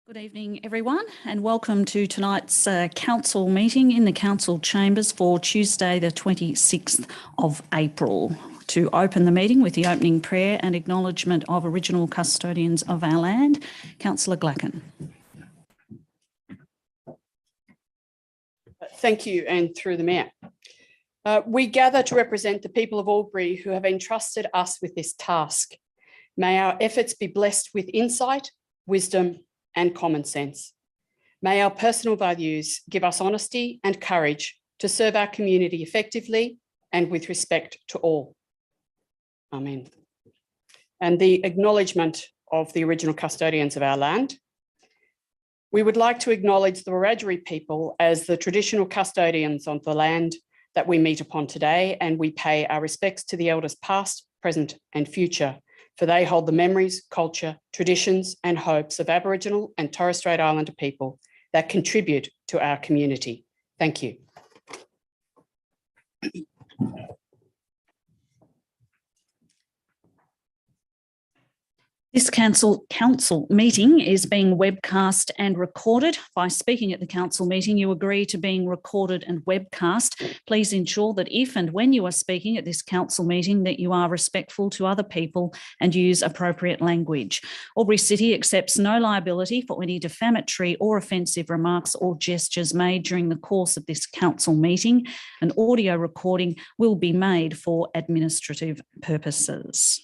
Good evening, everyone, and welcome to tonight's council meeting in the council chambers for Tuesday, the 26th of April. To open the meeting with the opening prayer and acknowledgement of original custodians of our land, Councillor Glacken. Thank you, and through the Mayor. We gather to represent the people of Albury who have entrusted us with this task. May our efforts be blessed with insight, wisdom, and common sense. May our personal values give us honesty and courage to serve our community effectively and with respect to all. Amen. And the acknowledgement of the original custodians of our land. We would like to acknowledge the Wiradjuri people as the traditional custodians of the land that we meet upon today, and we pay our respects to the elders past, present, and future, for they hold the memories, culture, traditions, and hopes of Aboriginal and Torres Strait Islander people that contribute to our community. Thank you. This council meeting is being webcast and recorded. By speaking at the council meeting, you agree to being recorded and webcast. Please ensure that if and when you are speaking at this council meeting that you are respectful to other people and use appropriate language. AlburyCity accepts no liability for any defamatory or offensive remarks or gestures made during the course of this council meeting. An audio recording will be made for administrative purposes.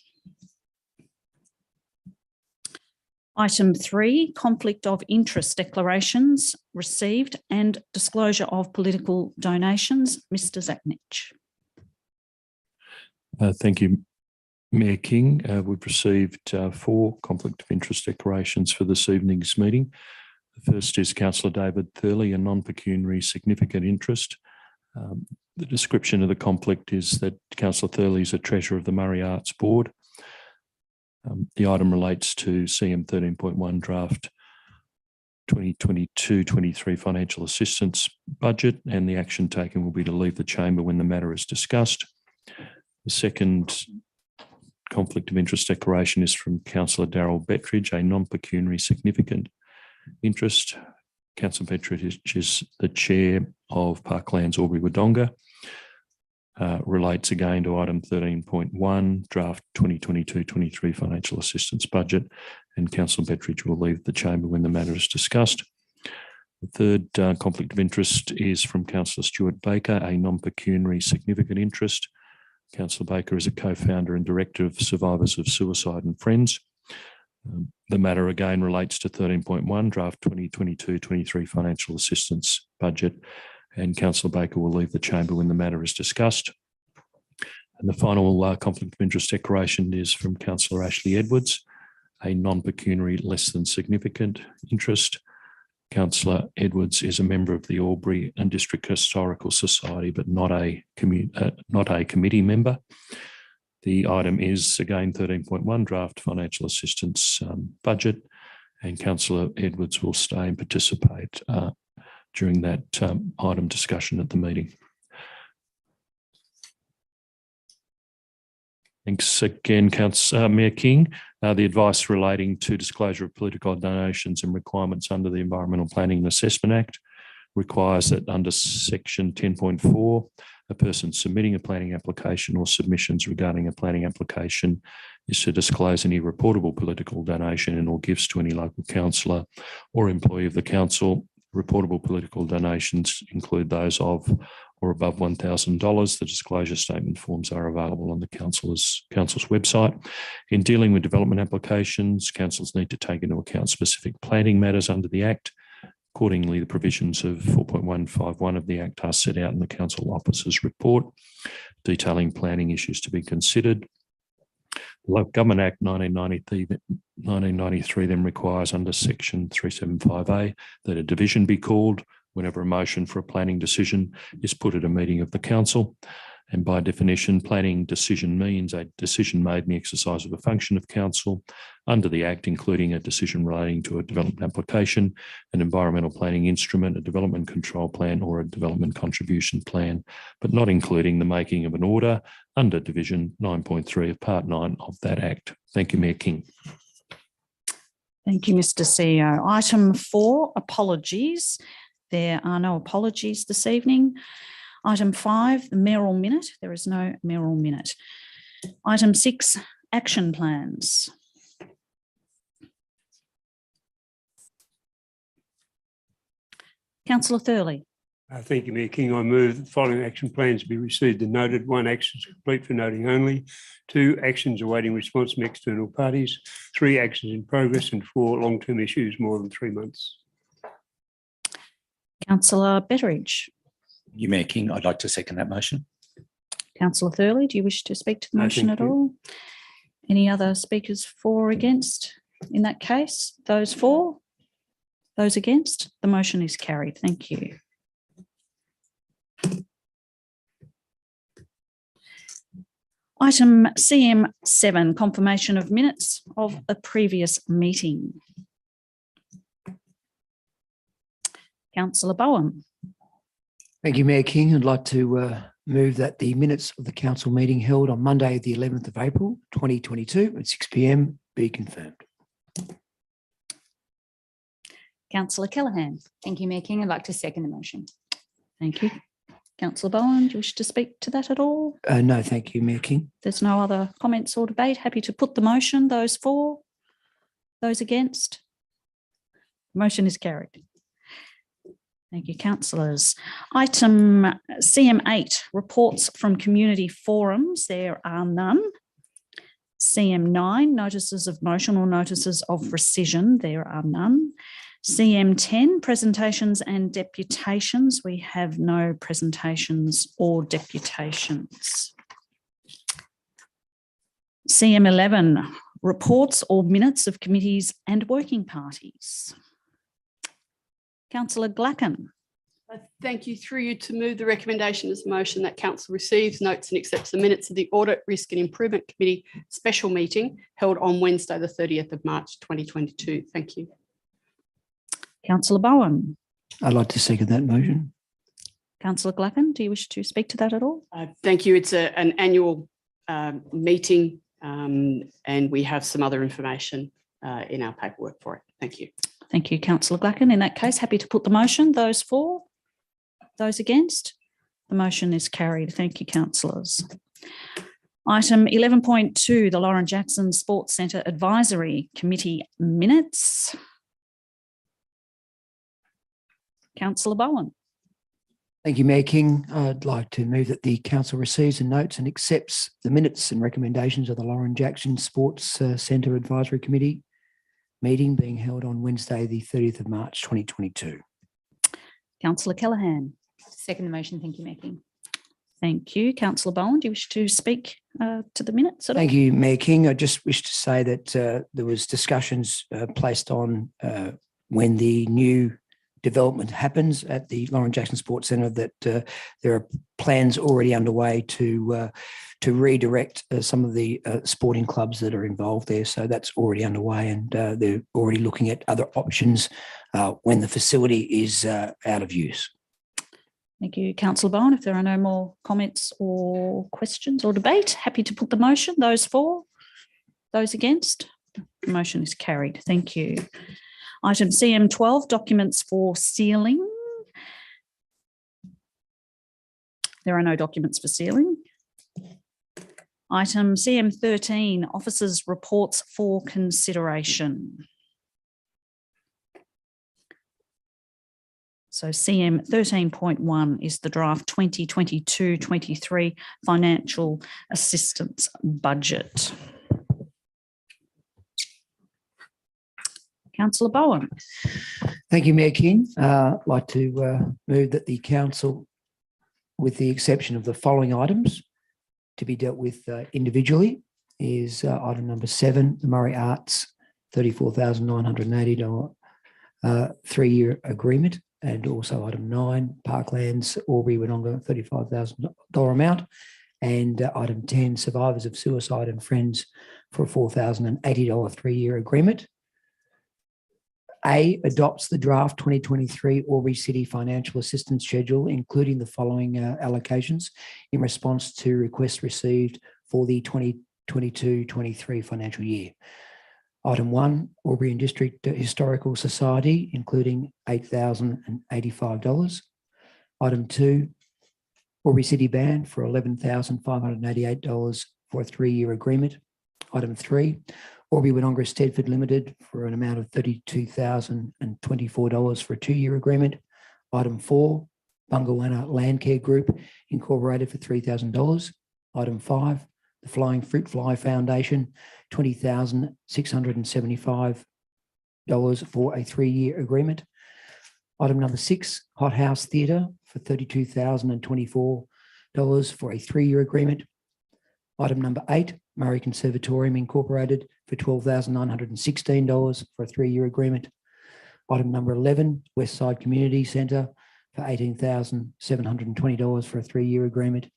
Item 3, conflict of interest declarations received and disclosure of political donations. Mr. Zaknich. Thank you, Mayor King. We've received 4 conflict of interest declarations for this evening's meeting. The first is Councillor David Thurley, a non-pecuniary significant interest. The description of the conflict is that Councillor Thurley is a treasurer of the Murray Arts Board. The item relates to CM 13.1 draft 2022-23 financial assistance budget, and the action taken will be to leave the chamber when the matter is discussed. The second conflict of interest declaration is from Councillor Darryl Bettridge, a non-pecuniary significant interest. Councillor Bettridge is the chair of Parklands Albury Wodonga. Relates again to item 13.1, draft 2022-23 financial assistance budget, and Councillor Bettridge will leave the chamber when the matter is discussed. The third conflict of interest is from Councillor Stuart Baker, a non-pecuniary significant interest. Councillor Baker is a co-founder and director of Survivors of Suicide and Friends. The matter again relates to 13.1, draft 2022-23 financial assistance budget, and Councillor Baker will leave the chamber when the matter is discussed. And the final conflict of interest declaration is from Councillor Ashley Edwards, a non-pecuniary less than significant interest. Councillor Edwards is a member of the Albury and District Historical Society, but not a committee member. The item is again 13.1, draft financial assistance budget, and Councillor Edwards will stay and participate during that item discussion at the meeting. Thanks again, Mayor King. The advice relating to disclosure of political donations and requirements under the Environmental Planning and Assessment Act requires that under section 10.4, a person submitting a planning application or submissions regarding a planning application is to disclose any reportable political donation and or gifts to any local councillor or employee of the council. Reportable political donations include those of or above $1,000. The disclosure statement forms are available on the council's website. In dealing with development applications, councils need to take into account specific planning matters under the Act. Accordingly, the provisions of 4.151 of the Act are set out in the council officer's report, detailing planning issues to be considered. The Local Government Act 1993 then requires under section 375A that a division be called whenever a motion for a planning decision is put at a meeting of the council. And by definition, planning decision means a decision made in the exercise of a function of council under the Act, including a decision relating to a development application, an environmental planning instrument, a development control plan, or a development contribution plan, but not including the making of an order under Division 9.3 of Part 9 of that Act. Thank you, Mayor King. Thank you, Mr. CEO. Item 4, apologies. There are no apologies this evening. Item 5, the mayoral minute. There is no mayoral minute. Item 6, action plans. Councillor Thurley. Thank you, Mayor King. I move the following action plans be received and noted. 1, actions complete for noting only. 2, actions awaiting response from external parties. 3, actions in progress. And 4, long-term issues more than 3 months. Councillor Betteridge. You, Mayor King, I'd like to second that motion. Councillor Thurley, do you wish to speak to the No, motion thank at you. all? Any other speakers for or against? In that case, those for, those against, the motion is carried. Thank you. Item CM7, confirmation of minutes of a previous meeting. Councillor Bowen. Thank you, Mayor King. I'd like to move that the minutes of the council meeting held on Monday, the 11th of April, 2022 at 6 p.m. be confirmed. Councillor Callaghan. Thank you, Mayor King. I'd like to second the motion. Thank you. Councillor Bowen, do you wish to speak to that at all? No, thank you, Mayor King. There's no other comments or debate. Happy to put the motion. Those for, those against? Motion is carried. Thank you, councillors. Item CM8, reports from community forums. There are none. CM9, notices of motion or notices of rescission. There are none. CM10, presentations and deputations. We have no presentations or deputations. CM11, reports or minutes of committees and working parties. Councillor Glacken. Thank you. Through you to move the recommendation as a motion that council receives, notes and accepts the minutes of the Audit, Risk and Improvement Committee special meeting held on Wednesday, the 30th of March, 2022. Thank you. Councillor Bowen. I'd like to second that motion. Councillor Glacken, do you wish to speak to that at all? Thank you. It's an annual meeting and we have some other information in our paperwork for it. Thank you. Thank you, Councillor Glacken. In that case, happy to put the motion. Those for, those against? The motion is carried. Thank you, councillors. Item 11.2, the Lauren Jackson Sports Centre Advisory Committee minutes. Councillor Bowen. Thank you, Mayor King. I'd like to move that the council receives and notes and accepts the minutes and recommendations of the Lauren Jackson Sports Centre Advisory Committee meeting being held on Wednesday, the 30th of March, 2022. Councillor Callaghan. Second the motion. Thank you, Mayor King. Thank you. Councillor Bowen, do you wish to speak to the minutes at all? Thank you, Mayor King. I just wish to say that there was discussions placed on when the new development happens at the Lauren Jackson Sports Centre that there are plans already underway to redirect some of the sporting clubs that are involved there. So that's already underway and they're already looking at other options when the facility is out of use. Thank you, Councillor Bowen. If there are no more comments or questions or debate, happy to put the motion. Those for, those against? The motion is carried. Thank you. Item CM12, documents for sealing. There are no documents for sealing. Item CM13, officers' reports for consideration. So CM 13.1 is the draft 2022-23 financial assistance budget. Councillor Bowen. Thank you, Mayor King. I'd like to move that the council, with the exception of the following items to be dealt with individually, is item number 7, the Murray Arts $34,980 3-year agreement, and also item 9, Parklands Albury Wodonga $35,000 amount, and item 10, Survivors of Suicide and Friends for a $4,080 3-year agreement. A, adopts the draft 2023 AlburyCity financial assistance schedule, including the following allocations in response to requests received for the 2022-23 financial year. Item 1, Albury and District Historical Society, including $8,085. Item 2, Albury City Band for $11,588 for a 3-year agreement. Item 3, Albury Wodonga Stedford Limited for an amount of $32,024 for a 2-year agreement. Item 4, Bungawana Landcare Group Incorporated for $3,000. Item 5, the Flying Fruit Fly Foundation, $20,675 for a 3-year agreement. Item number 6, Hot House Theatre for $32,024 for a 3-year agreement. Item number 8, Murray Conservatorium Incorporated for $12,916 for a 3-year agreement. Item number 11, Westside Community Centre for $18,720 for a 3-year agreement.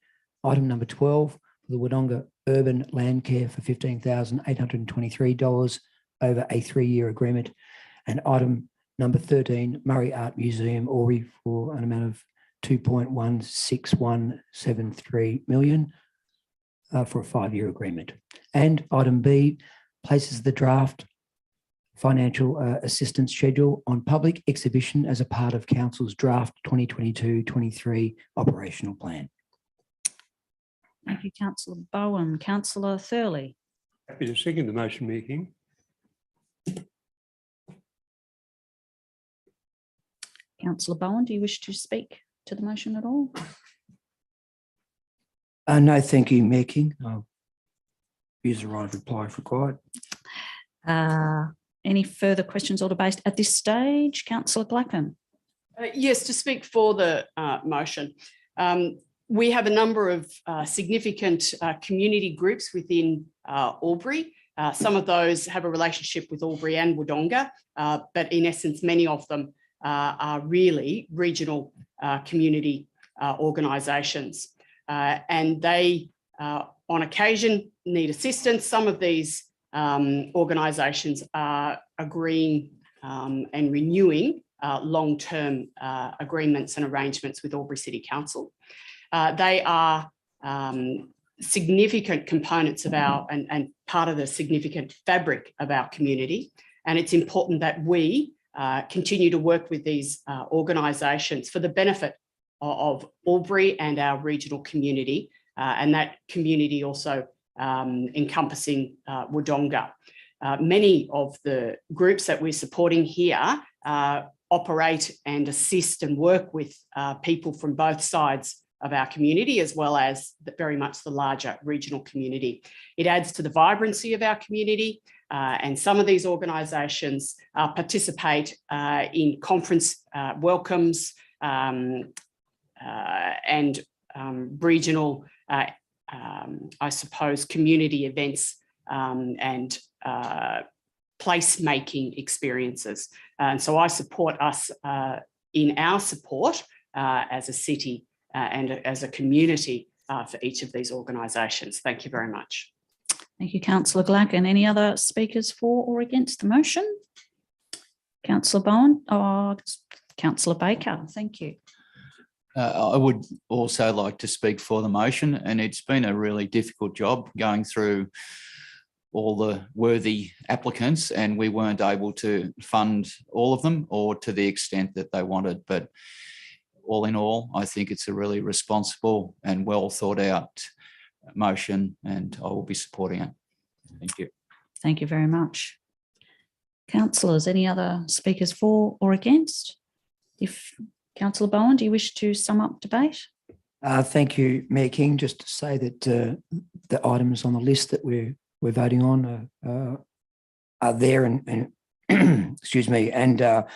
Item number 12, the Wodonga Urban Land Care for $15,823 over a 3-year agreement. And item number 13, Murray Art Museum, Albury, for an amount of $2.16173 million for a 5-year agreement. And item B places the draft financial assistance schedule on public exhibition as a part of Council's draft 2022-23 operational plan. Thank you, Councillor Bowen. Councillor Thurley. Happy to second the motion, Mayor King. Councillor Bowen, do you wish to speak to the motion at all? No, thank you, Mayor King. I'll use the right of reply if required. Any further questions or debate at this stage? Councillor Glacken. Yes, to speak for the motion. We have a number of significant community groups within Albury. Some of those have a relationship with Albury and Wodonga, but in essence, many of them are really regional community organisations. And they, on occasion, need assistance. Some of these organisations are agreeing and renewing long-term agreements and arrangements with Albury City Council. They are significant components of our and part of the significant fabric of our community. And it's important that we continue to work with these organisations for the benefit of Albury and our regional community, and that community also encompassing Wodonga. Many of the groups that we're supporting here operate and assist and work with people from both sides of our community, as well as very much the larger regional community. It adds to the vibrancy of our community, and some of these organisations participate in conference welcomes and regional, I suppose, community events and place-making experiences. And so I support us in our support as a city and as a community for each of these organisations. Thank you very much. Thank you, Councillor Glacken. Any other speakers for or against the motion? Councillor Bowen or Councillor Baker? Thank you. I would also like to speak for the motion, and it's been a really difficult job going through all the worthy applicants, and we weren't able to fund all of them or to the extent that they wanted. But all in all, I think it's a really responsible and well thought out motion, and I will be supporting it. Thank you. Thank you very much. Councillors, any other speakers for or against? If Councillor Bowen, do you wish to sum up debate? Thank you, Mayor King. Just to say that the items on the list that we're voting on are there and excuse me, and are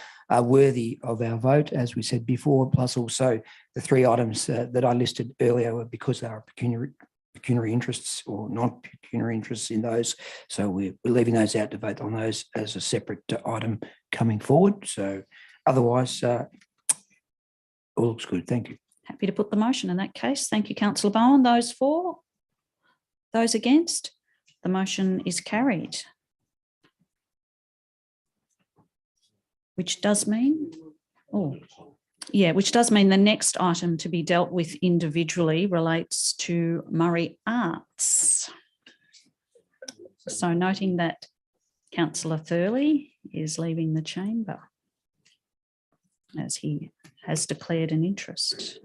worthy of our vote, as we said before. Plus, also the 3 items that I listed earlier were because they are pecuniary interests or non-pecuniary interests in those. So we're leaving those out to vote on those as a separate item coming forward. So otherwise, all looks good. Thank you. Happy to put the motion in that case. Thank you, Councillor Bowen. Those for? Those against? The motion is carried. Which does mean, which does mean the next item to be dealt with individually relates to Murray Arts. So noting that Councillor Thurley is leaving the chamber as he has declared an interest.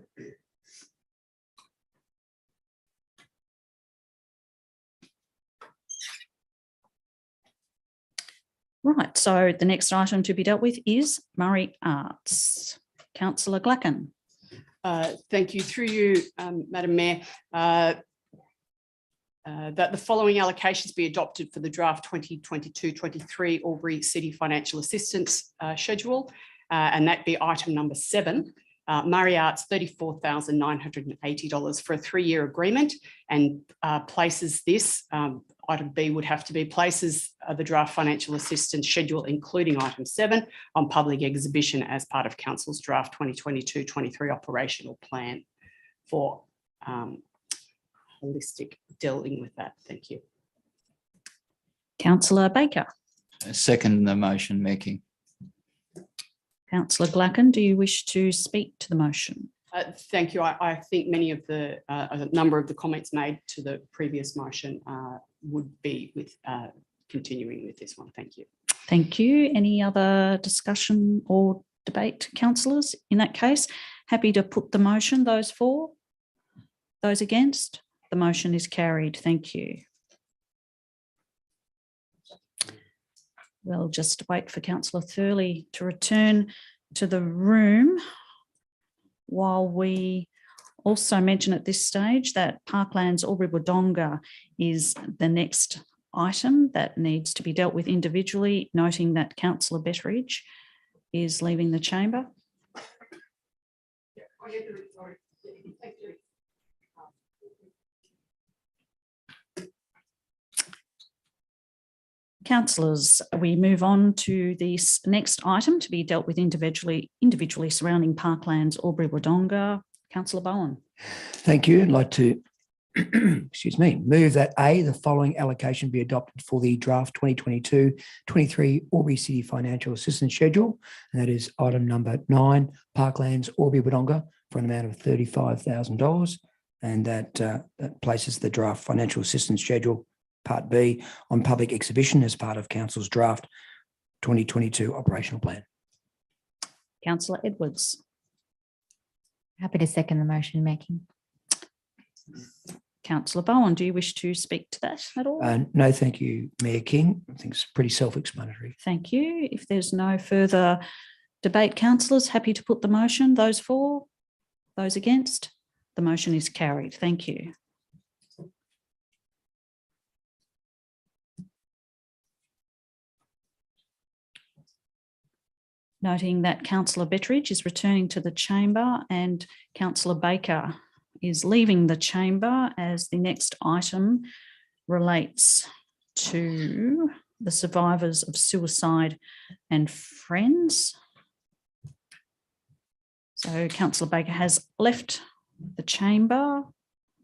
Right, so the next item to be dealt with is Murray Arts. Councillor Glacken. Thank you. Through you, Madam Mayor, that the following allocations be adopted for the draft 2022-23 Albury City Financial Assistance Schedule, and that be item number 7. Murray Arts $34,980 for a 3-year agreement, and places this, item B would have to be places the draft financial assistance schedule, including item 7, on public exhibition as part of Council's draft 2022-23 operational plan for holistic dealing with that. Thank you. Councillor Baker. Second the motion, Mayor King. Councillor Glacken, do you wish to speak to the motion? Thank you. I think many of the, a number of the comments made to the previous motion would be with continuing with this one. Thank you. Thank you. Any other discussion or debate, councillors? In that case, happy to put the motion. Those for? Those against? The motion is carried. Thank you. We'll just wait for Councillor Thurley to return to the room while we also mention at this stage that Parklands Albury-Wodonga is the next item that needs to be dealt with individually, noting that Councillor Betteridge is leaving the chamber. Councillors, we move on to this next item to be dealt with individually surrounding Parklands Albury-Wodonga. Councillor Bowen. Thank you. I'd like to excuse me, move that A, the following allocation be adopted for the draft 2022-23 Albury City Financial Assistance Schedule, and that is item number 9, Parklands Albury-Wodonga, for an amount of $35,000, and that places the draft financial assistance schedule Part B on public exhibition as part of Council's draft 2022 operational plan. Councillor Edwards. Happy to second the motion, Mayor King. Councillor Bowen, do you wish to speak to that at all? No, thank you, Mayor King. I think it's pretty self-explanatory. Thank you. If there's no further debate, councillors, happy to put the motion. Those for? Those against? The motion is carried. Thank you. Noting that Councillor Betteridge is returning to the chamber and Councillor Baker is leaving the chamber, as the next item relates to the survivors of suicide and friends. So Councillor Baker has left the chamber.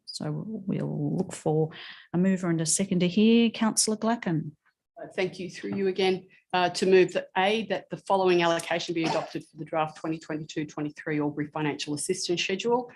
So we'll look for a mover and a seconder here. Councillor Glacken. Thank you. Through you again, to move that A, that the following allocation be adopted for the draft 2022-23 Albury Financial Assistance Schedule.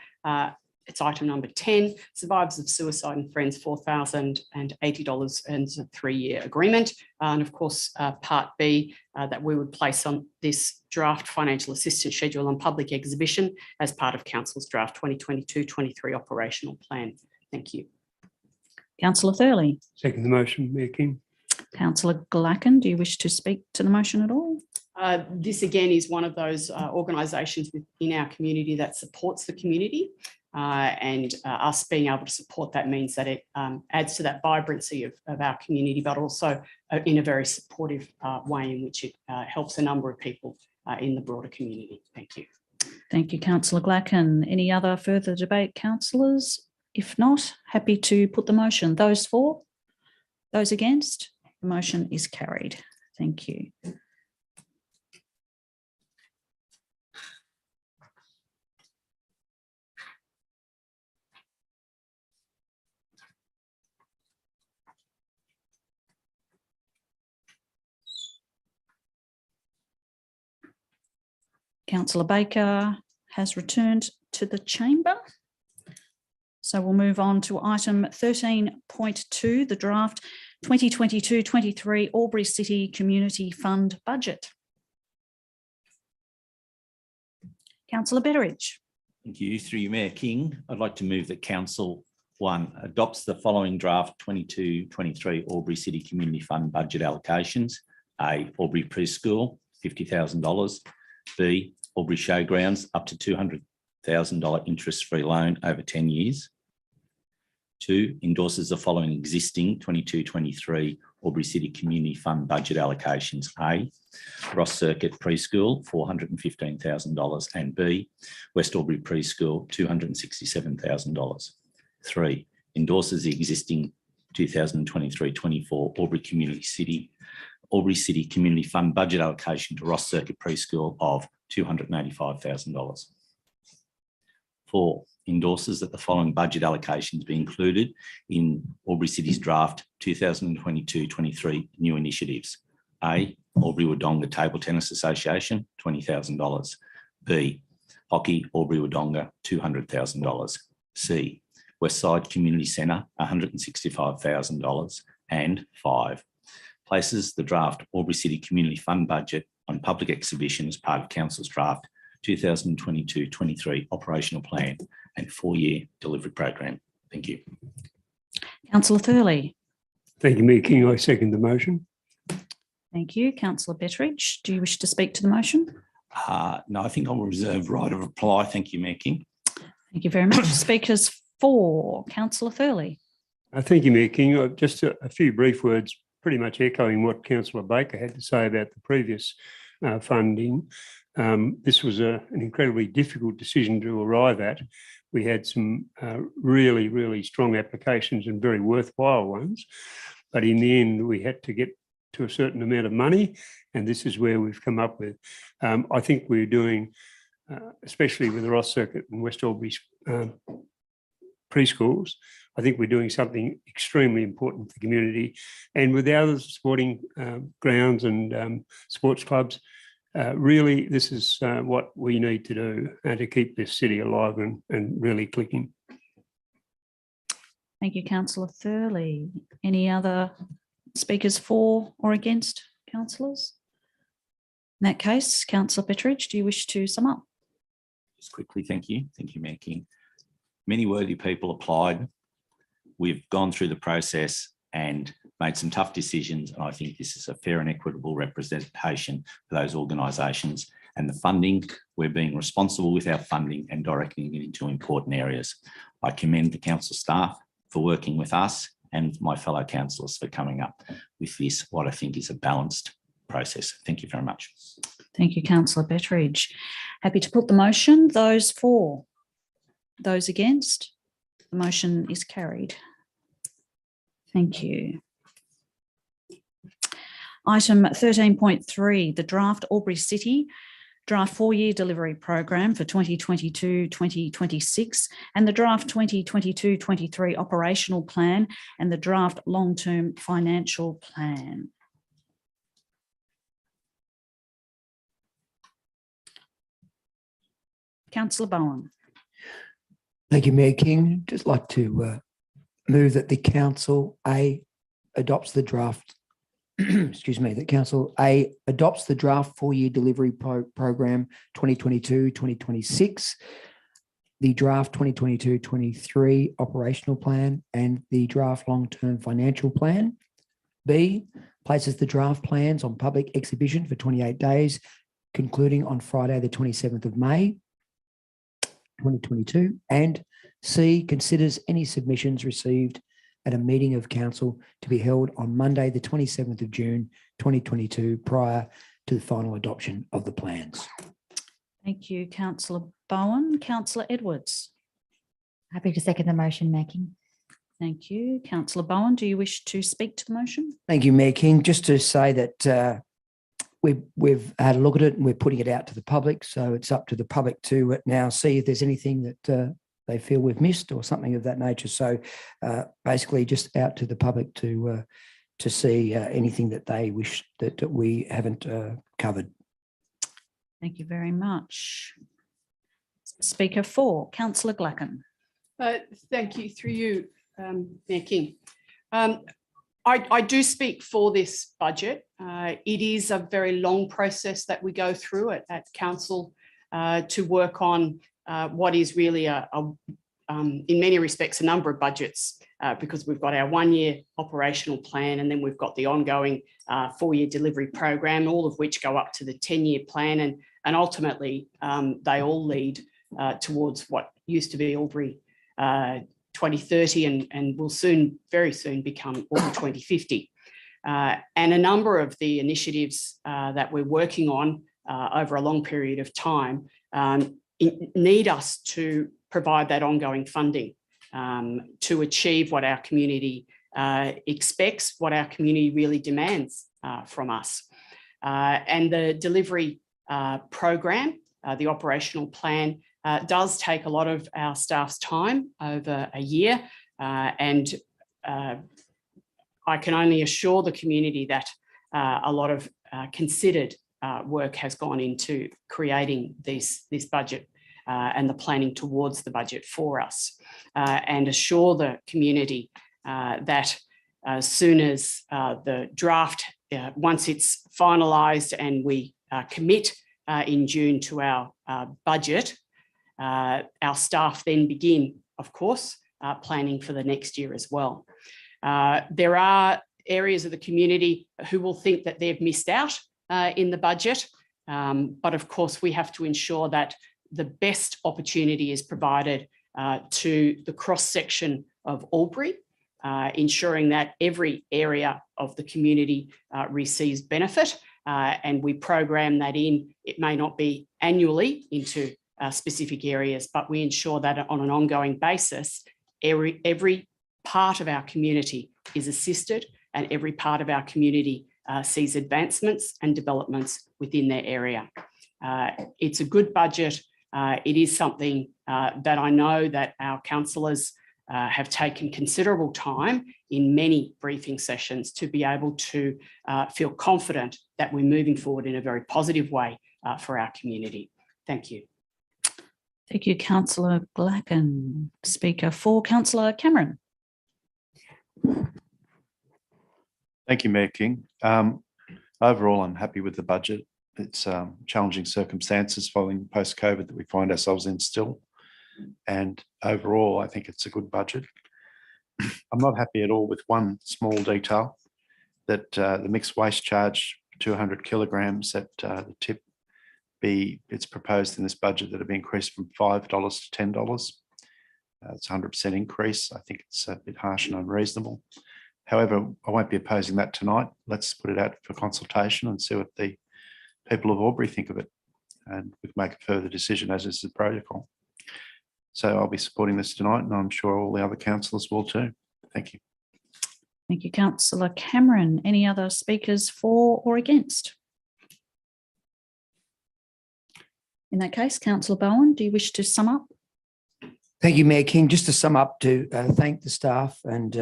It's item number 10, survivors of suicide and friends, $4,080 and it's a 3-year agreement. And of course, Part B, that we would place on this draft financial assistance schedule on public exhibition as part of Council's draft 2022-23 operational plan. Thank you. Councillor Thurley. Second the motion, Mayor King. Councillor Glacken, do you wish to speak to the motion at all? This again is one of those organisations within our community that supports the community, and us being able to support that means that it adds to that vibrancy of our community, but also in a very supportive way in which it helps a number of people in the broader community. Thank you. Thank you, Councillor Glacken. Any other further debate, councillors? If not, happy to put the motion. Those for? Those against? The motion is carried. Thank you. Councillor Baker has returned to the chamber. So we'll move on to item 13.2, the draft 2022-23 Albury City Community Fund Budget. Councillor Betteridge. Thank you. Through you, Mayor King, I'd like to move that Council 1 adopts the following draft 22-23 Albury City Community Fund budget allocations. A, Albury Preschool, $50,000. B, Albury Showgrounds, up to $200,000 interest-free loan over 10 years. 2, endorses the following existing 22-23 Albury City Community Fund budget allocations. A, Ross Circuit Preschool, $415,000, and B, West Albury Preschool, $267,000. 3, endorses the existing 2023-24 Albury City Community Fund budget allocation to Ross Circuit Preschool of $285,000. 4, endorses that the following budget allocations be included in Albury City's draft 2022-23 new initiatives. A, Albury Wodonga Table Tennis Association, $20,000. B, Hockey Albury Wodonga, $200,000. C, Westside Community Centre, $165,000. And 5, places the draft Albury City Community Fund budget on public exhibition as part of Council's draft 2022-23 operational plan and 4-year delivery program. Thank you. Councillor Thurley. Thank you, Mayor King. I second the motion. Thank you. Councillor Betteridge, do you wish to speak to the motion? No, I think I'll reserve right of reply. Thank you, Mayor King. Thank you very much. Speakers for, Councillor Thurley. Thank you, Mayor King. Just a few brief words, pretty much echoing what Councillor Baker had to say about the previous funding. This was an incredibly difficult decision to arrive at. We had some really, really strong applications and very worthwhile ones. But in the end, we had to get to a certain amount of money, and this is where we've come up with. I think we're doing, especially with the Ross Circuit and West Albury preschools, I think we're doing something extremely important for the community. And with the other sporting grounds and sports clubs, really, this is what we need to do to keep this city alive and really clicking. Thank you, Councillor Thurley. Any other speakers for or against, councillors? In that case, Councillor Betteridge, do you wish to sum up? Just quickly, thank you. Thank you, Mayor King. Many worthy people applied. We've gone through the process and made some tough decisions. And I think this is a fair and equitable representation for those organisations. And the funding, we're being responsible with our funding and directing it into important areas. I commend the council staff for working with us and my fellow councillors for coming up with this, what I think is a balanced process. Thank you very much. Thank you, Councillor Betteridge. Happy to put the motion. Those for, those against, the motion is carried. Thank you. Item 13.3, the draft Albury City draft 4-year delivery program for 2022-2026 and the draft 2022-23 operational plan and the draft long-term financial plan. Councillor Bowen. Thank you, Mayor King. Just like to move that the council adopts the draft. Excuse me, that Council adopts the draft 4-year delivery program 2022-2026, the draft 2022-23 operational plan and the draft long-term financial plan. B, places the draft plans on public exhibition for 28 days, concluding on Friday, the 27th of May, 2022. And C, considers any submissions received at a meeting of council to be held on Monday, the 27th of June, 2022, prior to the final adoption of the plans. Thank you, Councillor Bowen. Councillor Edwards. Happy to second the motion, Mayor King. Thank you. Councillor Bowen, do you wish to speak to the motion? Thank you, Mayor King. Just to say that we've had a look at it and we're putting it out to the public. So it's up to the public to now see if there's anything that they feel we've missed or something of that nature. So basically just out to the public to see anything that they wish that we haven't covered. Thank you very much. Speaker 4, Councillor Glacken. Thank you, through you, Mayor King. I do speak for this budget. It is a very long process that we go through at council to work on what is really in many respects, a number of budgets because we've got our 1-year operational plan and then we've got the ongoing 4-year delivery program, all of which go up to the 10-year plan. And ultimately, they all lead towards what used to be Albury 2030 and will very soon become Albury 2050. And a number of the initiatives that we're working on over a long period of time need us to provide that ongoing funding to achieve what our community expects, what our community really demands from us. And the delivery program, the operational plan, does take a lot of our staff's time over a year. And I can only assure the community that a lot of considered work has gone into creating this budget and the planning towards the budget for us, and assure the community that as soon as the draft, once it's finalised and we commit in June to our budget, our staff then begin, of course, planning for the next year as well. There are areas of the community who will think that they've missed out in the budget, but of course we have to ensure that the best opportunity is provided to the cross-section of Albury, ensuring that every area of the community receives benefit, and we program that in. It may not be annually into specific areas, but we ensure that on an ongoing basis, every part of our community is assisted and every part of our community sees advancements and developments within their area. It's a good budget. It is something that I know that our councillors have taken considerable time in many briefing sessions to be able to feel confident that we're moving forward in a very positive way for our community. Thank you. Thank you, Councillor Blacken. Speaker 4, Councillor Cameron. Thank you, Mayor King. Overall, I'm happy with the budget. It's challenging circumstances following post-COVID that we find ourselves in still. And overall, I think it's a good budget. I'm not happy at all with one small detail, that the mixed waste charge, 200 kilograms at the tip, it's proposed in this budget that it be increased from $5 to $10. It's a 100% increase. I think it's a bit harsh and unreasonable. However, I won't be opposing that tonight. Let's put it out for consultation and see what the people of Albury think of it, and we can make a further decision as is the protocol. So I'll be supporting this tonight, and I'm sure all the other councillors will too. Thank you. Thank you, Councillor Cameron. Any other speakers for or against? In that case, Councillor Bowen, do you wish to sum up? Thank you, Mayor King. Just to sum up, to thank the staff and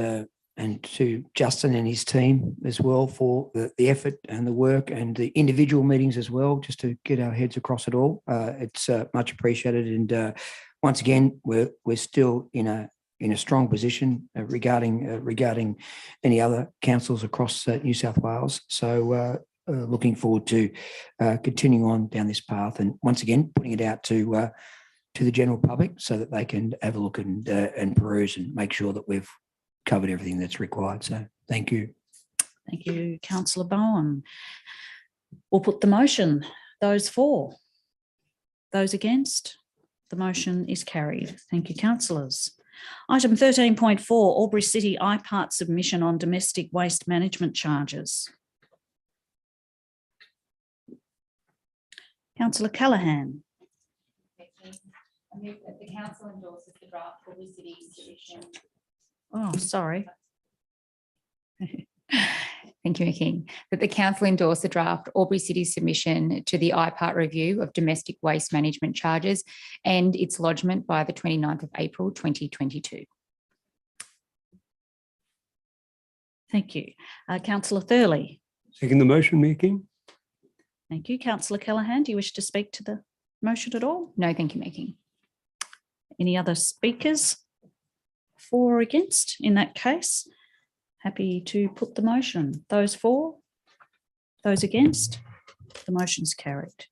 to Justin and his team as well for the effort and the work and the individual meetings as well, just to get our heads across it all. It's much appreciated. And once again, we're still in a strong position regarding any other councils across New South Wales. So looking forward to continuing on down this path, and once again putting it out to the general public so that they can have a look and peruse and make sure that we've covered everything that's required. So thank you. Thank you, Councillor Bowen. We'll put the motion. Those for? Those against? The motion is carried. Thank you, councillors. Item 13.4, AlburyCity IPART submission on domestic waste management charges. Councillor Callaghan. I move that the council endorses the draft AlburyCity submission. Oh, sorry. Thank you, Mayor King. That the council endorse the draft AlburyCity submission to the IPART review of domestic waste management charges and its lodgement by the 29th of April 2022. Thank you. Councillor Thurley. Second the motion, Mayor King. Thank you. Councillor Callaghan, do you wish to speak to the motion at all? No, thank you, Mayor King. Any other speakers? For or against? In that case, happy to put the motion. Those for? Those against? The motion's carried.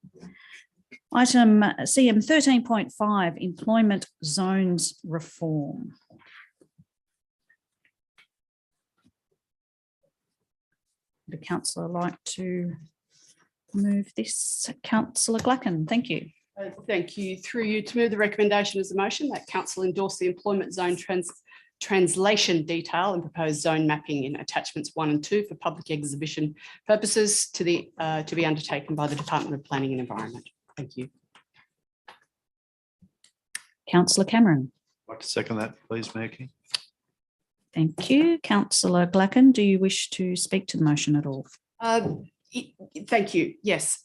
Item CM 13.5, Employment Zones Reform. Would the councillor like to move this? Councillor Glacken, thank you. Thank you. Through you to move the recommendation as a motion that council endorse the employment zone translation detail and proposed zone mapping in attachments 1 and 2 for public exhibition purposes to be undertaken by the Department of Planning and Environment. Thank you. Councillor Cameron. I'd like to second that, please, Mayor King. Thank you. Councillor Glacken, do you wish to speak to the motion at all? Thank you. Yes.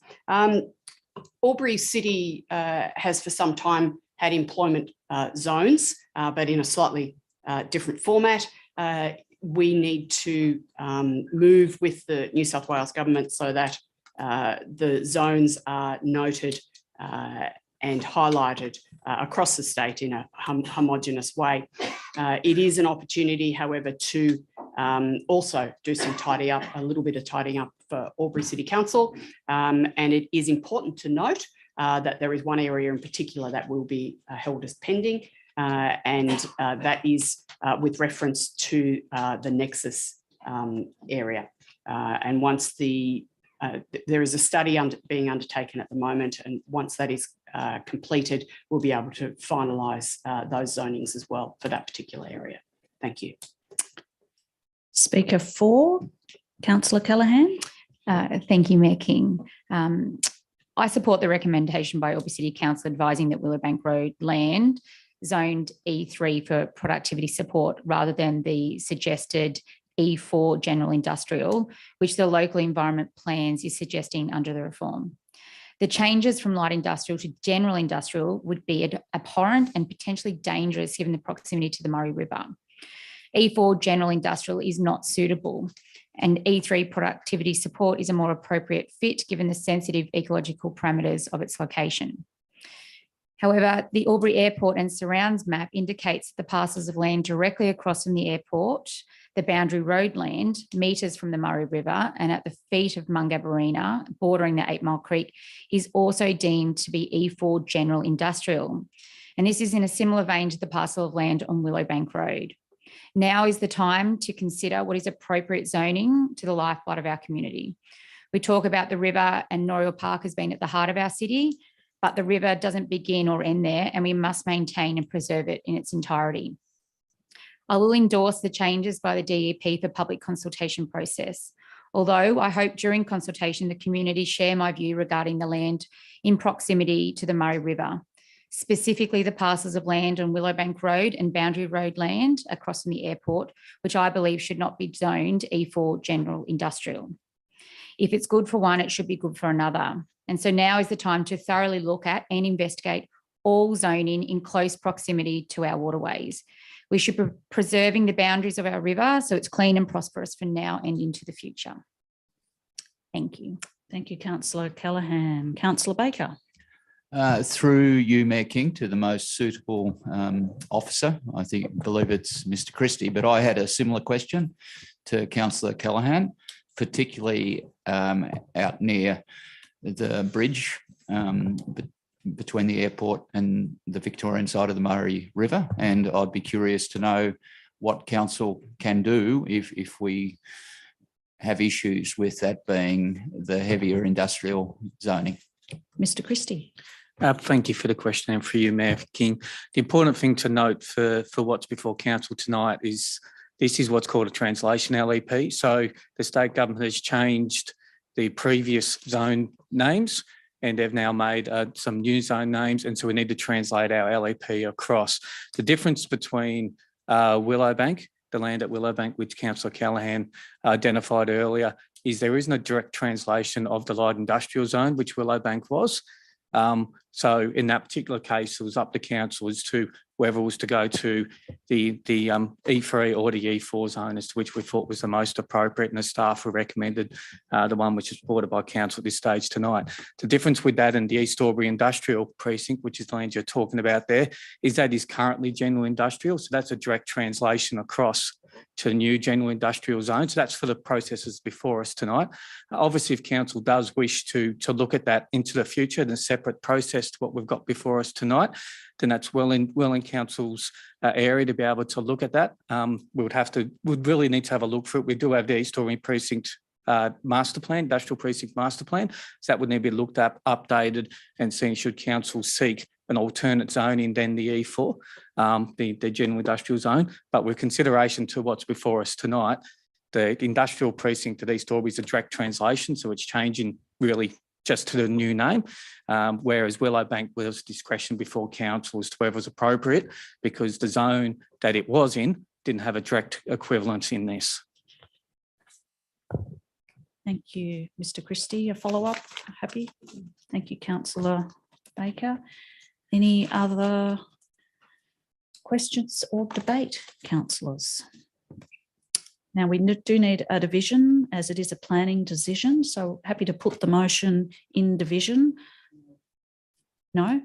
AlburyCity has for some time had employment zones, but in a slightly different format. We need to move with the New South Wales government so that the zones are noted and highlighted across the state in a homogenous way. It is an opportunity, however, to also do some a little bit of tidying up for Albury City Council. And it is important to note that there is one area in particular that will be held as pending, and that is with reference to the Nexus area. And once there is a study being undertaken at the moment, and once that is completed, we'll be able to finalise those zonings as well for that particular area. Thank you. Speaker 4, Councillor Callaghan. Thank you, Mayor King. I support the recommendation by Albury City Council advising that Willowbank Road land zoned E3 for productivity support rather than the suggested E4 general industrial, which the local environment plans is suggesting under the reform. The changes from light industrial to general industrial would be abhorrent and potentially dangerous given the proximity to the Murray River. E4 general industrial is not suitable, and E3 productivity support is a more appropriate fit given the sensitive ecological parameters of its location. However, the Albury Airport and surrounds map indicates the parcels of land directly across from the airport, the boundary road land, metres from the Murray River and at the feet of Mungabarina, bordering the 8 Mile Creek, is also deemed to be E4 general industrial. And this is in a similar vein to the parcel of land on Willowbank Road. Now is the time to consider what is appropriate zoning to the lifeblood of our community. We talk about the river, and Noriel Park has been at the heart of our city, but the river doesn't begin or end there, and we must maintain and preserve it in its entirety. I will endorse the changes by the DEP for public consultation process, although I hope during consultation the community share my view regarding the land in proximity to the Murray River, specifically the parcels of land on Willowbank Road and Boundary Road land across from the airport, which I believe should not be zoned E4 general industrial. If it's good for one, it should be good for another. And so now is the time to thoroughly look at and investigate all zoning in close proximity to our waterways. We should be preserving the boundaries of our river so it's clean and prosperous for now and into the future. Thank you. Thank you, Councillor Callaghan. Councillor Baker. Through you, Mayor King, to the most suitable officer. I believe it's Mr. Christie, but I had a similar question to Councillor Callaghan, particularly out near the bridge between the airport and the Victorian side of the Murray River. And I'd be curious to know what council can do if we have issues with that being the heavier industrial zoning. Mr. Christie. Thank you for the question, and for you, Mayor King. The important thing to note for what's before council tonight is this is what's called a translation LEP. So the state government has changed the previous zone names, and they've now made some new zone names, and so we need to translate our LEP across. The difference between Willowbank, the land at Willowbank, which Councillor Callaghan identified earlier, is there isn't a direct translation of the light industrial zone, which Willowbank was. So in that particular case, it was up to council as to whether it was to go to the E3 or the E4 zone, as to which we thought was the most appropriate, and the staff were recommended the one which is supported by council at this stage tonight. The difference with that and the East Albury Industrial Precinct, which is the land you're talking about there, is that is currently general industrial. So that's a direct translation across to the new general industrial zone. So that's for the processes before us tonight. Obviously, if council does wish to look at that into the future in a separate process to what we've got before us tonight, then that's well in council's area to be able to look at that. We'd really need to have a look for it. We do have the East Albury Precinct master plan, industrial precinct master plan. So that would need to be looked at, updated, and seeing should council seek an alternate zoning than the E4, the general industrial zone. But with consideration to what's before us tonight, the industrial precinct at East Albury is a direct translation, so it's changing really just to the new name, whereas Willowbank was discretion before council as to whether it was appropriate, because the zone that it was in didn't have a direct equivalence in this. Thank you, Mr. Christie. A follow-up? Happy? Thank you, Councillor Baker. Any other questions or debate, councillors? Now, we do need a division, as it is a planning decision, so happy to put the motion in division. No?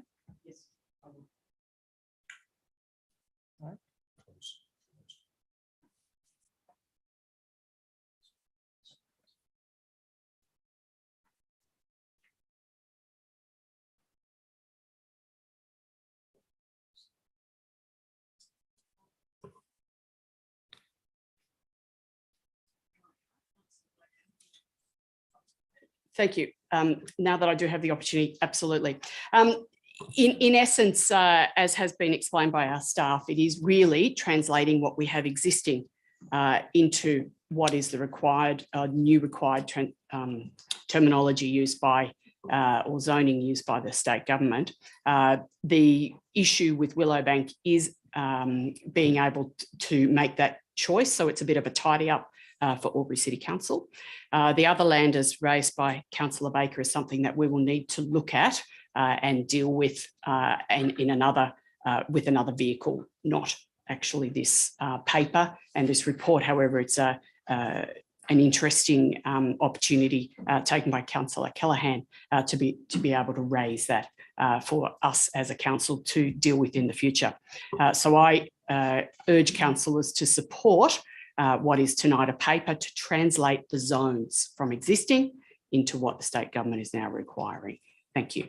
Thank you. Now that I do have the opportunity, absolutely. In essence, as has been explained by our staff, it is really translating what we have existing into what is the required, new required terminology used by or zoning used by the state government. The issue with Willowbank is being able to make that choice. So it's a bit of a tidy up for Albury City Council. The other land, as raised by Councillor Baker, is something that we will need to look at and deal with in another with another vehicle, not actually this paper and this report. However, it's an interesting opportunity taken by Councillor Callaghan to be able to raise that for us as a council to deal with in the future. So I urge councillors to support what is tonight a paper to translate the zones from existing into what the state government is now requiring. Thank you.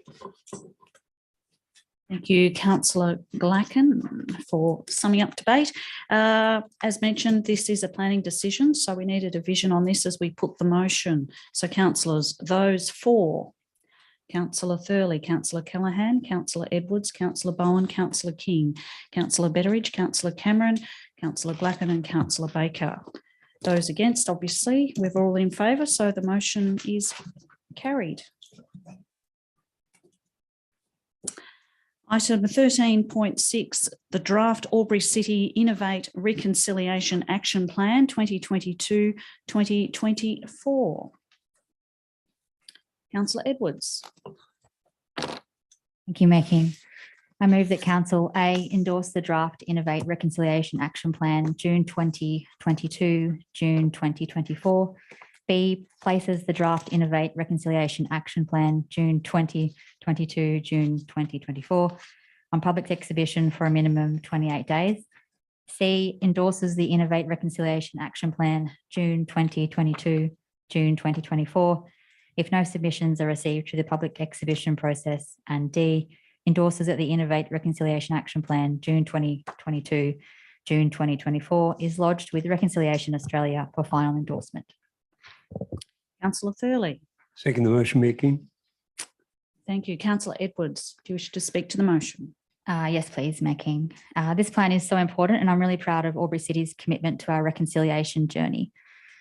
Thank you, Councillor Glacken, for summing up debate. As mentioned, this is a planning decision, so we need a division on this as we put the motion. So councillors, those for: Councillor Thurley, Councillor Callaghan, Councillor Edwards, Councillor Bowen, Councillor King, Councillor Betteridge, Councillor Cameron, Councillor Glacken and Councillor Baker. Those against, obviously, we're all in favour, so the motion is carried. Item 13.6, the draft Albury City Innovate Reconciliation Action Plan 2022-2024. Councillor Edwards. Thank you, Mayor King. I move that Council A endorse the draft Innovate Reconciliation Action Plan June 2022, June 2024. B places the draft Innovate Reconciliation Action Plan June 2022, June 2024 on public exhibition for a minimum of 28 days. C endorses the Innovate Reconciliation Action Plan June 2022, June 2024 if no submissions are received through the public exhibition process. And D endorses that the Innovate Reconciliation Action Plan June 2022, June 2024 is lodged with Reconciliation Australia for final endorsement. Councillor Thurley. Second the motion, Mayor King. Thank you. Councillor Edwards, do you wish to speak to the motion? Yes, please, Mayor King. This plan is so important, and I'm really proud of Albury City's commitment to our reconciliation journey.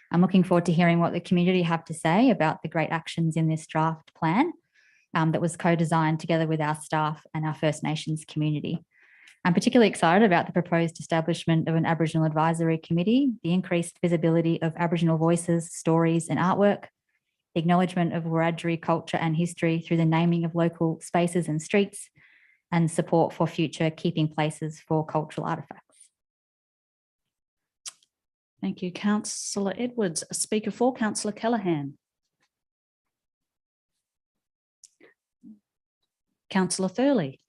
I'm looking forward to hearing what the community have to say about the great actions in this draft plan that was co-designed together with our staff and our First Nations community. I'm particularly excited about the proposed establishment of an Aboriginal Advisory Committee, the increased visibility of Aboriginal voices, stories and artwork, acknowledgement of Wiradjuri culture and history through the naming of local spaces and streets, and support for future keeping places for cultural artefacts. Thank you, Councillor Edwards. Speaker 4, Councillor Callaghan. Councillor Thurley.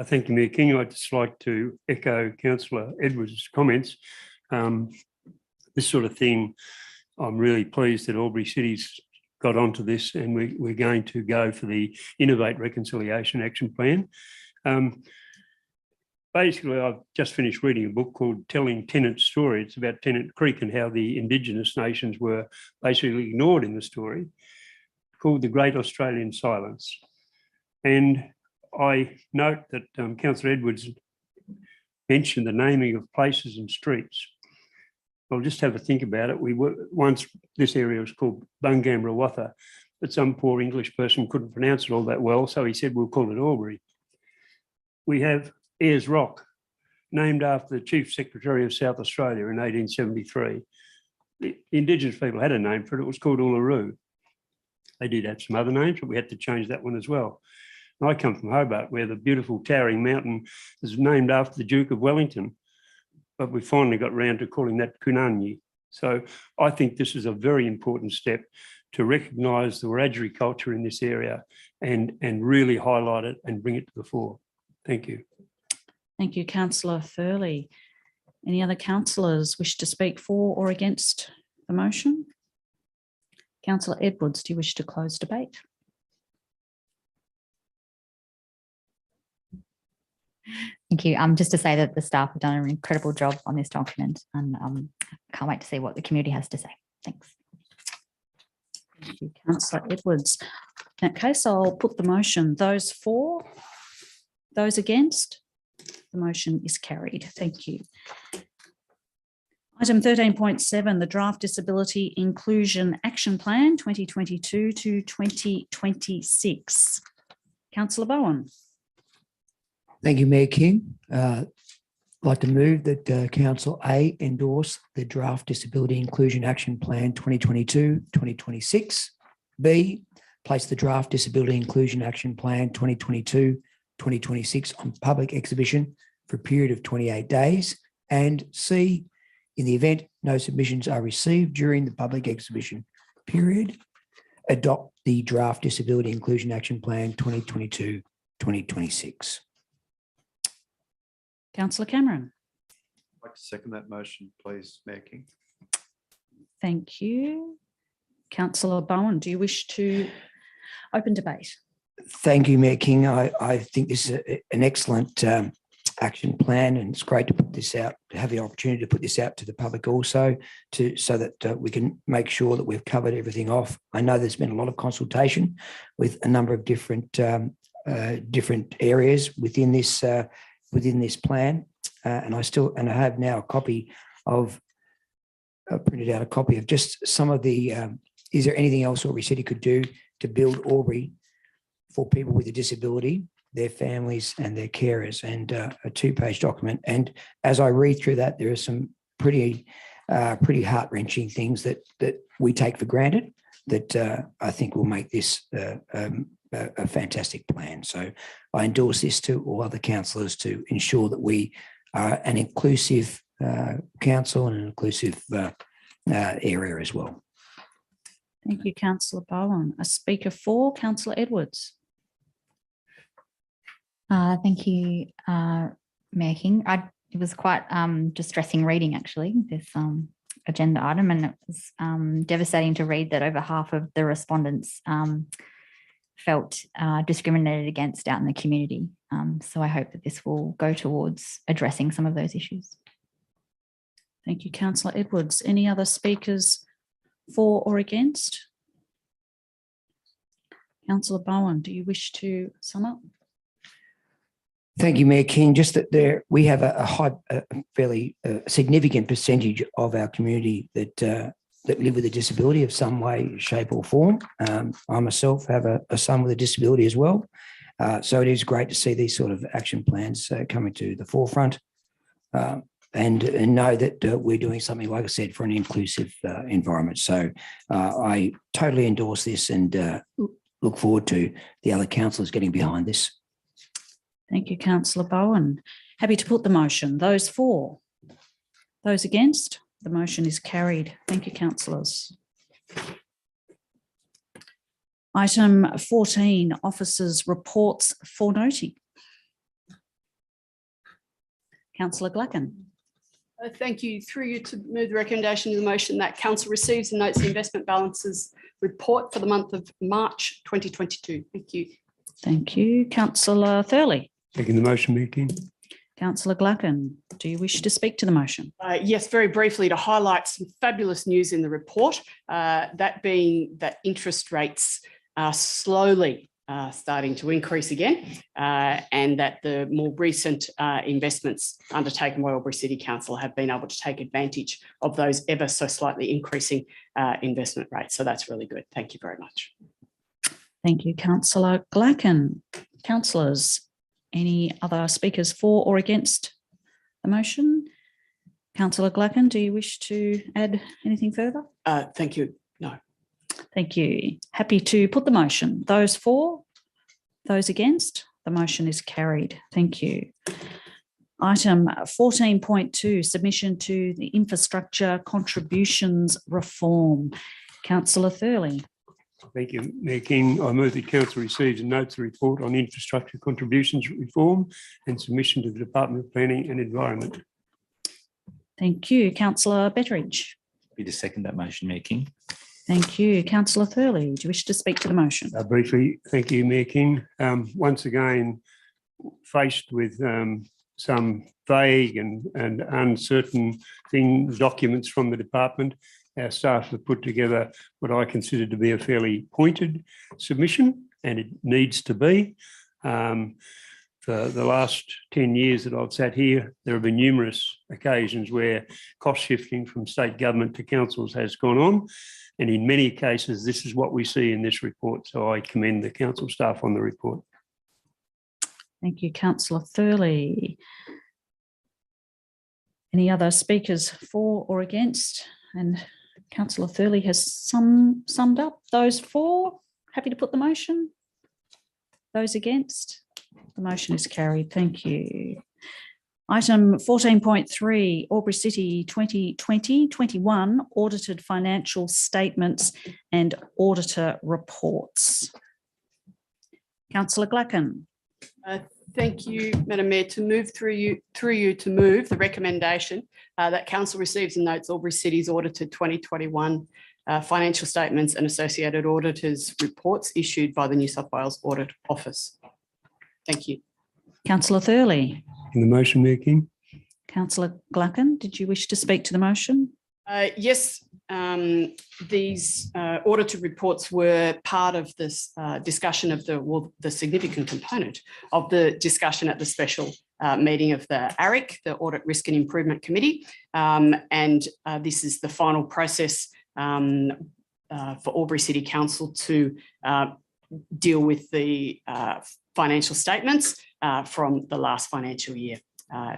Thank you, Mayor King. I'd just like to echo Councillor Edwards' comments. This sort of thing, I'm really pleased that AlburyCity's got onto this, and we're going to go for the INNOVATE Reconciliation Action Plan. Basically, I've just finished reading a book called Telling Tennant's Story. It's about Tennant Creek and how the Indigenous nations were basically ignored in the story, called The Great Australian Silence. And I note that Councillor Edwards mentioned the naming of places and streets. Well, just have a think about it. We were once, this area was called Bungamrawatha, but some poor English person couldn't pronounce it all that well, so he said, we'll call it Albury. We have Ayers Rock, named after the Chief Secretary of South Australia in 1873. The Indigenous people had a name for it. It was called Uluru. They did have some other names, but we had to change that one as well. And I come from Hobart, where the beautiful towering mountain is named after the Duke of Wellington, but we finally got round to calling that Kunanyi. So I think this is a very important step to recognise the Wiradjuri culture in this area and really highlight it and bring it to the fore. Thank you. Thank you, Councillor Thurley. Any other councillors wish to speak for or against the motion? Councillor Edwards, do you wish to close debate? Thank you. Just to say that the staff have done an incredible job on this document, and can't wait to see what the community has to say. Thanks. Thank you, Councillor Edwards. In that case, I'll put the motion. Those for, those against, the motion is carried. Thank you. Item 13.7, the Draft Disability Inclusion Action Plan 2022 to 2026. Councillor Bowen. Thank you, Mayor King. I'd like to move that Council A endorse the Draft Disability Inclusion Action Plan 2022-2026. B, place the Draft Disability Inclusion Action Plan 2022-2026 on public exhibition for a period of 28 days. And C, in the event no submissions are received during the public exhibition period, adopt the Draft Disability Inclusion Action Plan 2022-2026. Councillor Cameron. I'd like to second that motion, please, Mayor King. Thank you. Councillor Bowen, do you wish to open debate? Thank you, Mayor King. I think this is an excellent action plan, and it's great to put this out, to have the opportunity to put this out to the public also, so that we can make sure that we've covered everything off. I know there's been a lot of consultation with a number of different areas within this plan, and I have now a copy of printed out a copy of just some of the. Is there anything else AlburyCity could do to build Albury for people with a disability, their families and their carers, and a 2-page document. And as I read through that, there are some pretty heart-wrenching things that we take for granted that I think will make this a fantastic plan. So I endorse this to all other councillors to ensure that we are an inclusive council and an inclusive area as well. Thank you, Councillor Bowen. A speaker for, Councillor Edwards. Thank you, Mayor King. It was quite distressing reading, actually, this agenda item, and it was devastating to read that over half of the respondents felt discriminated against out in the community. So I hope that this will go towards addressing some of those issues. Thank you, Councillor Edwards. Any other speakers for or against? Councillor Bowen, do you wish to sum up? Thank you, Mayor King. Just that we have a fairly significant percentage of our community that live with a disability of some way, shape or form. I myself have a son with a disability as well. So it is great to see these sort of action plans coming to the forefront. and know that we're doing something, like I said, for an inclusive environment. So I totally endorse this and look forward to the other councillors getting behind this. Thank you, Councillor Bowen. Happy to put the motion. Those for? Those against? The motion is carried. Thank you, councillors. Item 14, officers' reports for noting. Councillor Glacken. Thank you. Through you to move the recommendation of the motion that council receives and notes the investment balances report for the month of March 2022. Thank you. Thank you. Councillor Thurley. Second the motion, Mayor King. Councillor Glacken, do you wish to speak to the motion? Yes, very briefly to highlight some fabulous news in the report, that being that interest rates are slowly starting to increase again, and that the more recent investments undertaken by Albury City Council have been able to take advantage of those ever so slightly increasing investment rates. So that's really good. Thank you very much. Thank you, Councillor Glacken. Councillors, any other speakers for or against the motion? Councillor Glacken, do you wish to add anything further? Thank you. No. Thank you. Happy to put the motion. Those for, those against, the motion is carried. Thank you. Item 14.2, submission to the infrastructure contributions reform. Councillor Thurley. Thank you, Mayor King. I move that council receives and notes the report on infrastructure contributions reform and submission to the Department of Planning and Environment. Thank you. Councillor Betteridge. Happy to second that motion, Mayor King. Thank you. Councillor Thurley, do you wish to speak to the motion? Briefly, thank you, Mayor King. Once again, faced with some vague and uncertain documents from the department, our staff have put together what I consider to be a fairly pointed submission, and it needs to be. For the last 10 years that I've sat here, there have been numerous occasions where cost shifting from state government to councils has gone on. And in many cases, this is what we see in this report. So I commend the council staff on the report. Thank you, Councillor Thurley. Any other speakers for or against? And Councillor Thurley has summed up. Those for, happy to put the motion. Those against, the motion is carried. Thank you. Item 14.3, Albury City 2020-21 audited financial statements and auditor reports. Councillor Glacken. Thank you, Madam Mayor. To move through you to move the recommendation that council receives and notes Albury City's audited 2021 financial statements and associated auditors reports issued by the New South Wales Audit Office. Thank you. Councillor Thurley. In the motion, Mayor King. Councillor Glacken, did you wish to speak to the motion? Yes, these audited reports were part of this discussion of the significant component of the discussion at the special meeting of the ARIC, the Audit Risk and Improvement Committee. And this is the final process for Albury City Council to deal with the financial statements from the last financial year.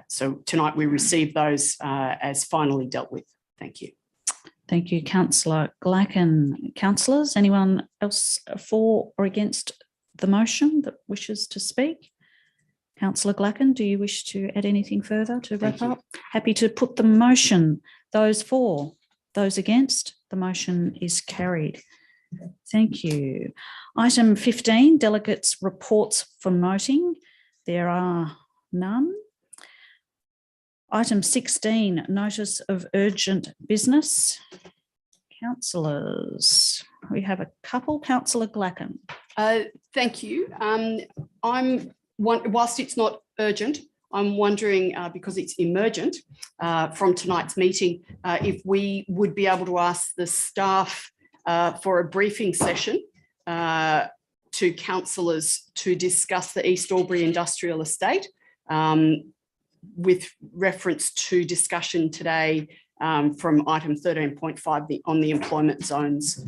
So tonight we received those as finally dealt with. Thank you. Thank you, Councillor Glacken. Councillors, anyone else for or against the motion that wishes to speak? Councillor Glacken, do you wish to add anything further to wrap up? Happy to put the motion. Those for, those against, the motion is carried. Thank you. Item 15, delegates' reports for noting. There are none. Item 16, notice of urgent business. Councillors, we have a couple. Councillor Glacken. Thank you. Whilst it's not urgent, I'm wondering, because it's emergent from tonight's meeting, if we would be able to ask the staff for a briefing session to councillors to discuss the East Albury Industrial Estate with reference to discussion today from item 13.5 on the employment zones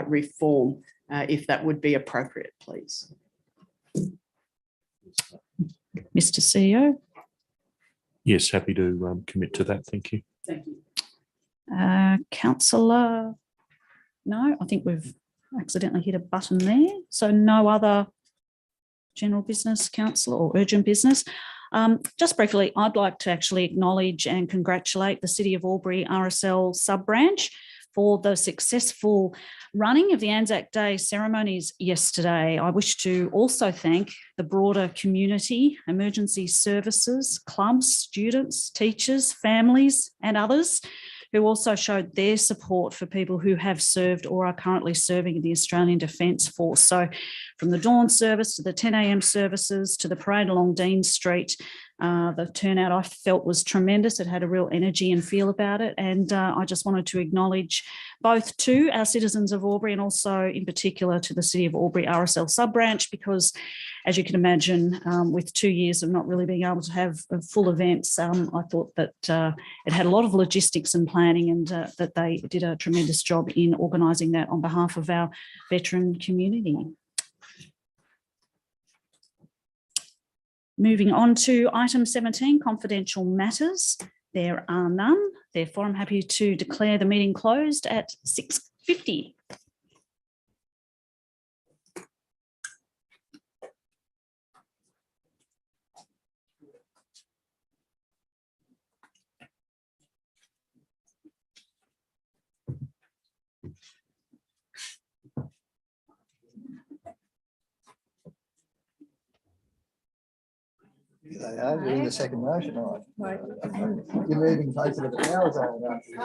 reform, if that would be appropriate, please. Mr. CEO. Yes, happy to commit to that. Thank you. Thank you. Councillor, no, I think we've accidentally hit a button there. So no other general business, councillor, or urgent business. Just briefly, I'd like to actually acknowledge and congratulate the City of Albury RSL sub-branch for the successful running of the Anzac Day ceremonies yesterday. I wish to also thank the broader community, emergency services, clubs, students, teachers, families, and others who also showed their support for people who have served or are currently serving in the Australian Defence Force. So from the dawn service to the 10 a.m. services to the parade along Dean Street, the turnout I felt was tremendous. It had a real energy and feel about it. And I just wanted to acknowledge both to our citizens of Albury and also in particular to the City of Albury RSL sub-branch, because as you can imagine, with 2 years of not really being able to have full events, I thought that it had a lot of logistics and planning, and that they did a tremendous job in organising that on behalf of our veteran community. Moving on to item 17, confidential matters. There are none. Therefore, I'm happy to declare the meeting closed at 6:50. They are doing the second motion, all right. You're moving closer to the power zone, aren't you?